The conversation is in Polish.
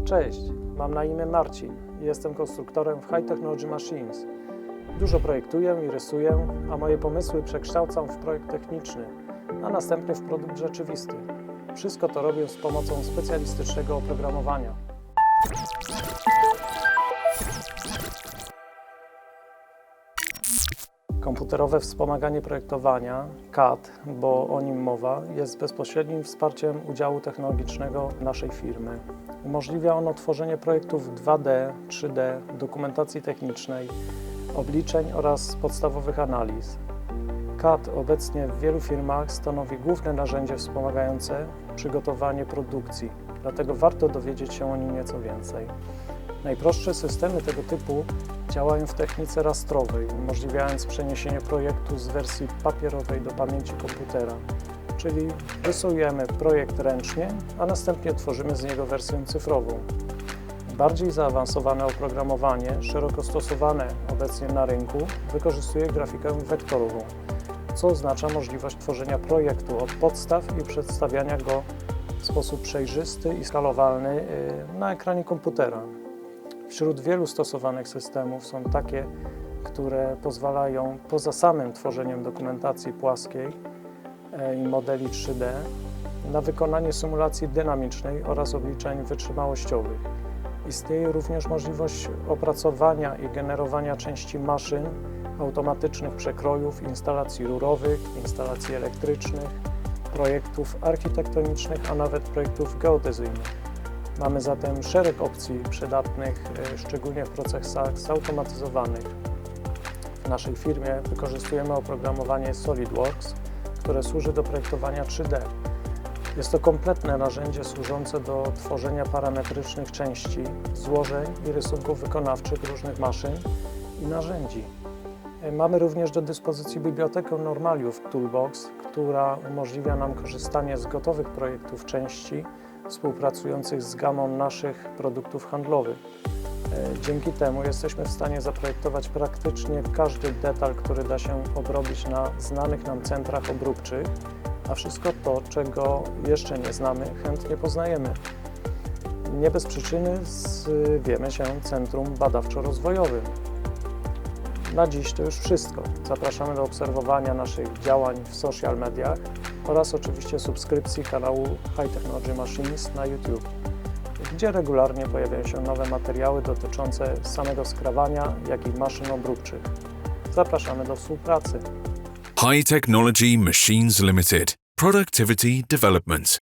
Cześć, mam na imię Marcin i jestem konstruktorem w High Technology Machines. Dużo projektuję i rysuję, a moje pomysły przekształcam w projekt techniczny, a następnie w produkt rzeczywisty. Wszystko to robię z pomocą specjalistycznego oprogramowania. Komputerowe wspomaganie projektowania, CAD, bo o nim mowa, jest bezpośrednim wsparciem udziału technologicznego naszej firmy. Umożliwia ono tworzenie projektów 2D, 3D, dokumentacji technicznej, obliczeń oraz podstawowych analiz. CAD obecnie w wielu firmach stanowi główne narzędzie wspomagające przygotowanie produkcji, dlatego warto dowiedzieć się o nim nieco więcej. Najprostsze systemy tego typu działają w technice rastrowej, umożliwiając przeniesienie projektu z wersji papierowej do pamięci komputera, czyli rysujemy projekt ręcznie, a następnie tworzymy z niego wersję cyfrową. Bardziej zaawansowane oprogramowanie, szeroko stosowane obecnie na rynku, wykorzystuje grafikę wektorową, co oznacza możliwość tworzenia projektu od podstaw i przedstawiania go w sposób przejrzysty i skalowalny na ekranie komputera. Wśród wielu stosowanych systemów są takie, które pozwalają poza samym tworzeniem dokumentacji płaskiej i modeli 3D na wykonanie symulacji dynamicznej oraz obliczeń wytrzymałościowych. Istnieje również możliwość opracowania i generowania części maszyn, automatycznych przekrojów, instalacji rurowych, instalacji elektrycznych, projektów architektonicznych, a nawet projektów geodezyjnych. Mamy zatem szereg opcji przydatnych, szczególnie w procesach zautomatyzowanych. W naszej firmie wykorzystujemy oprogramowanie SolidWorks, które służy do projektowania 3D. Jest to kompletne narzędzie służące do tworzenia parametrycznych części, złożeń i rysunków wykonawczych różnych maszyn i narzędzi. Mamy również do dyspozycji bibliotekę Normaliów Toolbox, która umożliwia nam korzystanie z gotowych projektów części współpracujących z gamą naszych produktów handlowych. Dzięki temu jesteśmy w stanie zaprojektować praktycznie każdy detal, który da się obrobić na znanych nam centrach obróbczych, a wszystko to, czego jeszcze nie znamy, chętnie poznajemy. Nie bez przyczyny zwiemy się Centrum Badawczo-Rozwojowym. Na dziś to już wszystko. Zapraszamy do obserwowania naszych działań w social mediach oraz oczywiście subskrypcji kanału High Technology Machines na YouTube, gdzie regularnie pojawiają się nowe materiały dotyczące samego skrawania, jak i maszyn obróbczych. Zapraszamy do współpracy. High Technology Machines Limited. Productivity Development.